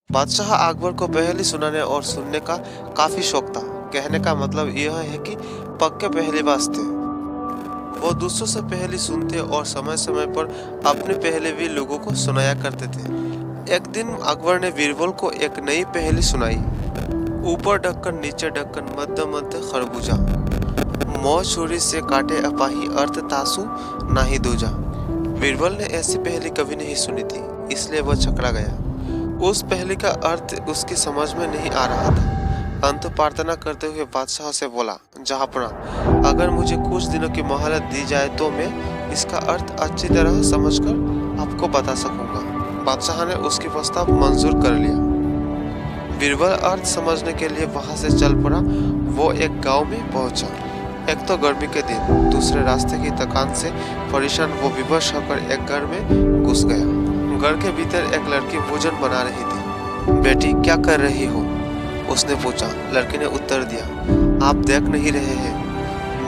बादशाह अकबर को पहेली सुनाने और सुनने का काफी शौक था। कहने का मतलब यह है कि पक्के पहेलीबाज थे। वो दूसरों से पहेली सुनते और समय समय पर अपनी पहेली भी लोगों को सुनाया करते थे। एक दिन अकबर ने बीरबल को एक नई पहेली सुनाई। ऊपर ढक्कन नीचे ढक्कन मध्य मध्य खरबूजा, मोह छुरी से काटे अपाही अर्थ तासु नाही दूजा। बीरबल ने ऐसी पहेली कभी नहीं सुनी थी, इसलिए वह चकरा गया। उस पहेली का अर्थ उसकी समझ में नहीं आ रहा था। अंत प्रार्थना करते हुए बादशाह से बोला, जहाँपना, अगर मुझे कुछ दिनों की मोहलत दी जाए तो मैं इसका अर्थ अच्छी तरह समझकर आपको बता सकूंगा। बादशाह ने उसकी प्रस्ताव मंजूर कर लिया। बीरबल अर्थ समझने के लिए वहां से चल पड़ा। वो एक गांव में पहुंचा। एक तो गर्मी के दिन, दूसरे रास्ते की थकान से परेशान वो विवश होकर एक घर में घुस गया। घर के भीतर एक लड़की भोजन बना रही थी। बेटी, क्या कर रही हो? उसने पूछा। लड़की ने उत्तर दिया, आप देख नहीं रहे हैं,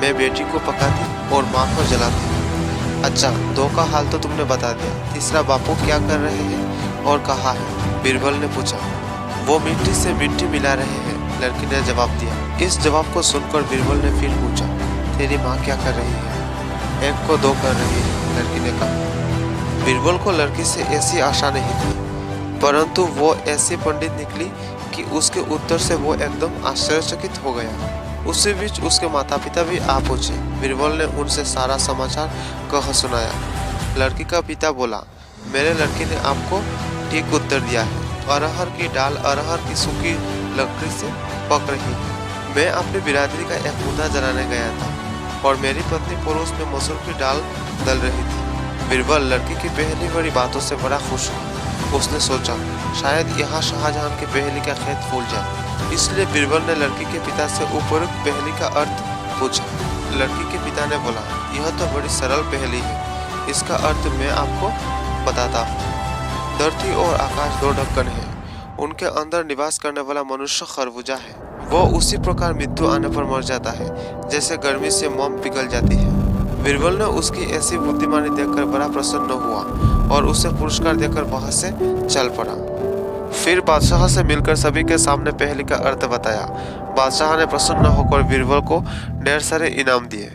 मैं बेटी को पकाती और माँ को जलाती। अच्छा, दो का हाल तो तुमने बता दिया, तीसरा बापू क्या कर रहे हैं और कहाँ है? बीरबल ने पूछा। वो मिट्टी से मिट्टी मिला रहे हैं, लड़की ने जवाब दिया। इस जवाब को सुनकर बीरबल ने फिर पूछा, तेरी माँ क्या कर रही है? एक को दो कर रही है, लड़की ने कहा। बीरबल को लड़की से ऐसी आशा नहीं थी, परंतु वो ऐसी पंडित निकली कि उसके उत्तर से वो एकदम आश्चर्यचकित हो गया। उसी बीच उसके माता पिता भी आ पहुंचे। बीरबल ने उनसे सारा समाचार कह सुनाया। लड़की का पिता बोला, मेरे लड़की ने आपको ठीक उत्तर दिया है। अरहर की डाल अरहर की सूखी लकड़ी से पक रही है। मैं अपनी बिरादरी का एक मुद्दा जलाने गया था और मेरी पत्नी पड़ोस में मसूर की दाल दल रही थी। बीरबल लड़की की पहली बड़ी बातों से बड़ा खुश हुआ। उसने सोचा, शायद यहाँ शाहजहां की पहेली का खेत फूल जाए। इसलिए बीरबल ने लड़की के पिता से उपरोक्त पहेली का अर्थ पूछा। लड़की के पिता ने बोला, यह तो बड़ी सरल पहेली है, इसका अर्थ मैं आपको बताता हूँ। धरती और आकाश दो ढक्कन है, उनके अंदर निवास करने वाला मनुष्य खरबूजा है। वो उसी प्रकार मृत्यु आने पर मर जाता है जैसे गर्मी से मोम पिघल जाती है। बीरबल ने उसकी ऐसी बुद्धिमानी देखकर बड़ा प्रसन्न हुआ और उसे पुरस्कार देकर वहां से चल पड़ा। फिर बादशाह से मिलकर सभी के सामने पहेली का अर्थ बताया। बादशाह ने प्रसन्न होकर बीरबल को ढेर सारे इनाम दिए।